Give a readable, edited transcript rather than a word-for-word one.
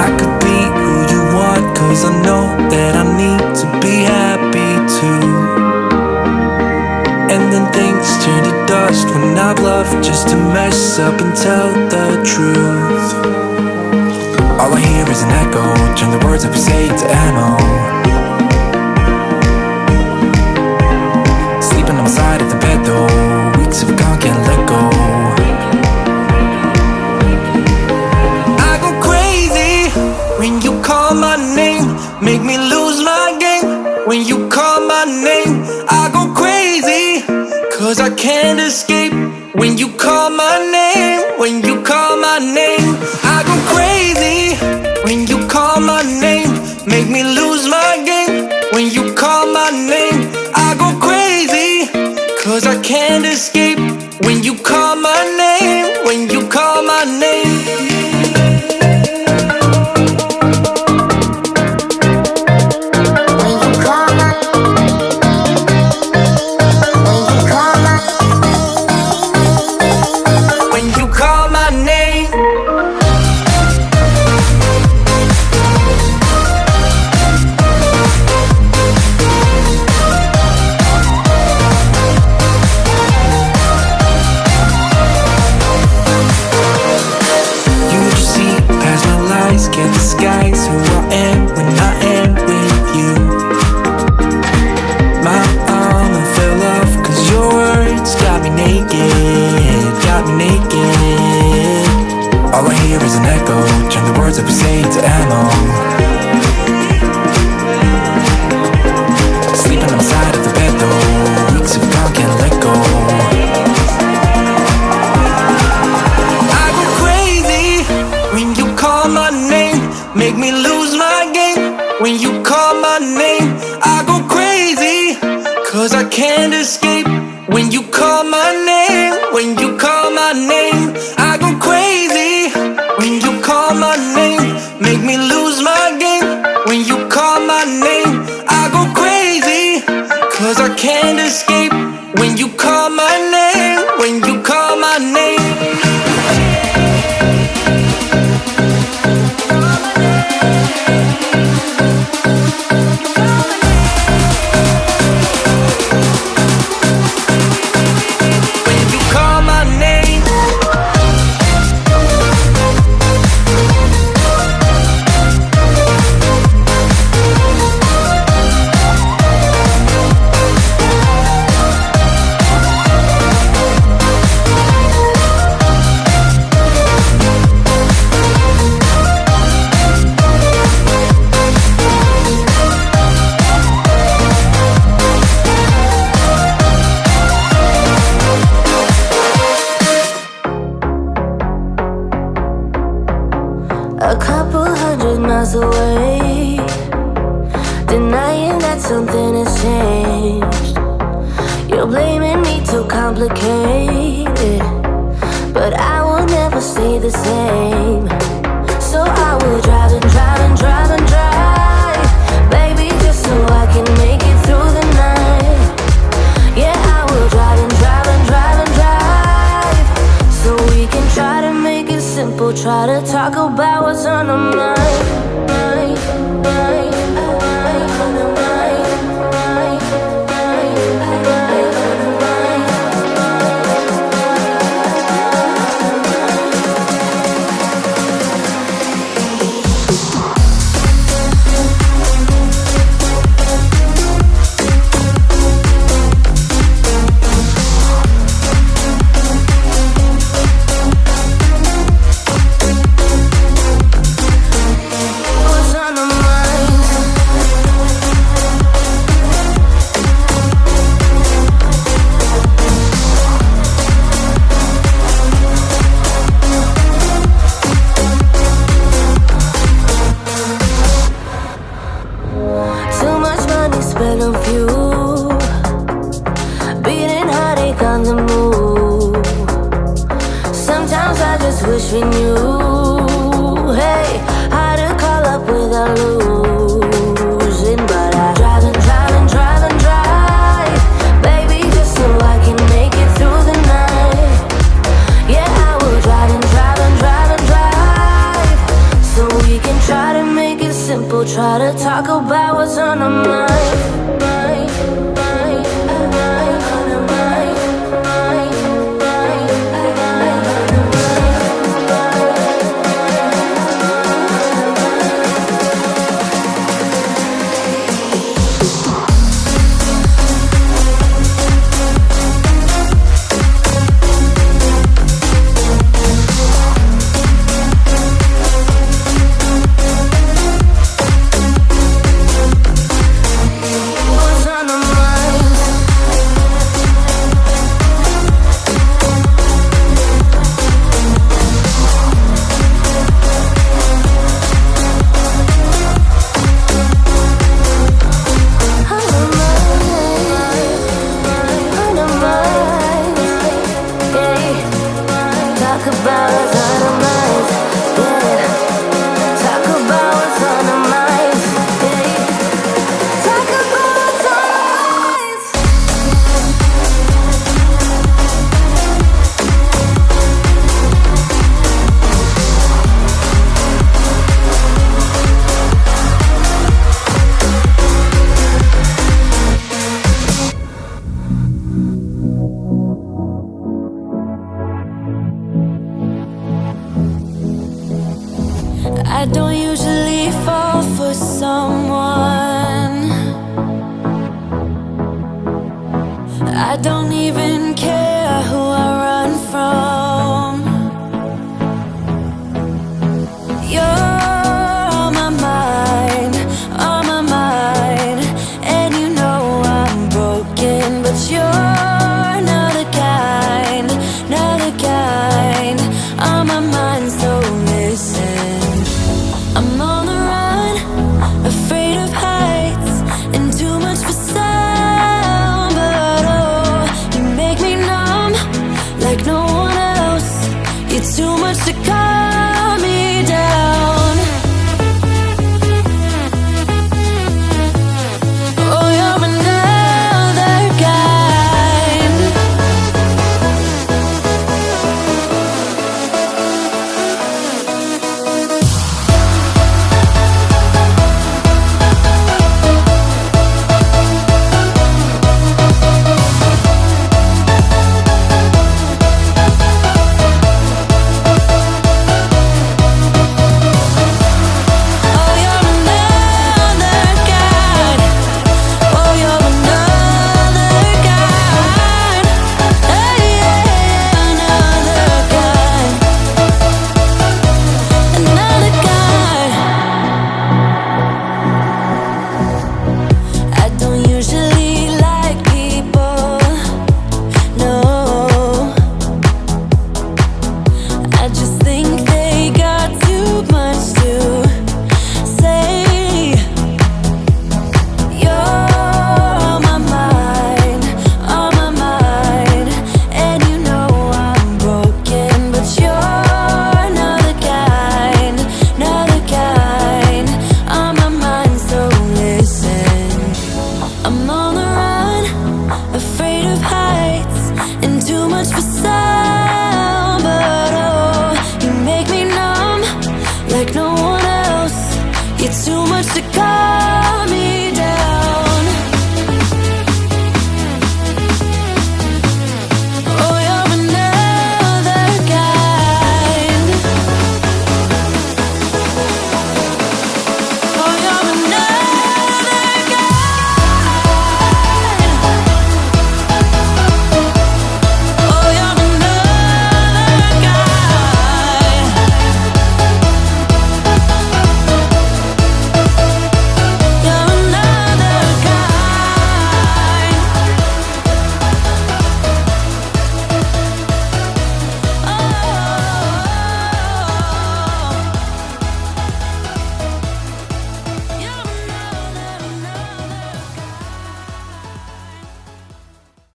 I could be who you want, 'cause I know that I need to be happy too. And then things turn to dust when I bluff just to mess up and tell the truth. All I hear is an echo, turn the words up and say to ammo. Sleeping on my side of the bed though, weeks have gone, can't let go. I go crazy when you call my name, make me lose my game. When you call my name, I go crazy, 'cause I can't escape. When you call my name, when you call my name, I go crazy. When you call my name, make me lose my game. When you call my name, I go crazy, 'cause I can't escape. When you call my name, when you call my name. Can't disguise who I am when I am with you. My armor fell off 'cause your words got me naked, got me naked. All I hear is an echo, turn the words up and say to ammo. Sleeping on the side of the bed though, weeks have gone, can't let go. I go crazy when you call my name, make me lose my game. When you call my name, I go crazy, 'cause I can't escape. When you call my name, when you call my name, I go crazy. When you call my name, make me lose my game. When you call my name, I go crazy, 'cause I can't escape. When you call my name, when you call my name. A couple 100 miles away, denying that something has changed. You're blaming me too complicated, but I will never stay the same. So I will drive and drive and drive and drive, baby, just so I can make it through the night. Yeah, I will drive and drive and drive and drive, so we can try to make it simple. Try to talk about what's on our mind. try to talk about what's on our mind, mind, mind, on our mind, mind, mind, on our I don't usually fall for someone. I don't even care who I run from. You're on my mind, on my mind. And you know I'm broken, but you're not the kind, not the kind. On my mind, so listen. I'm on the run, afraid of heights and too much for sound. But oh, you make me numb like no one else. You're too much to calm me down. Oh, you're another kind. Like no one else, you're too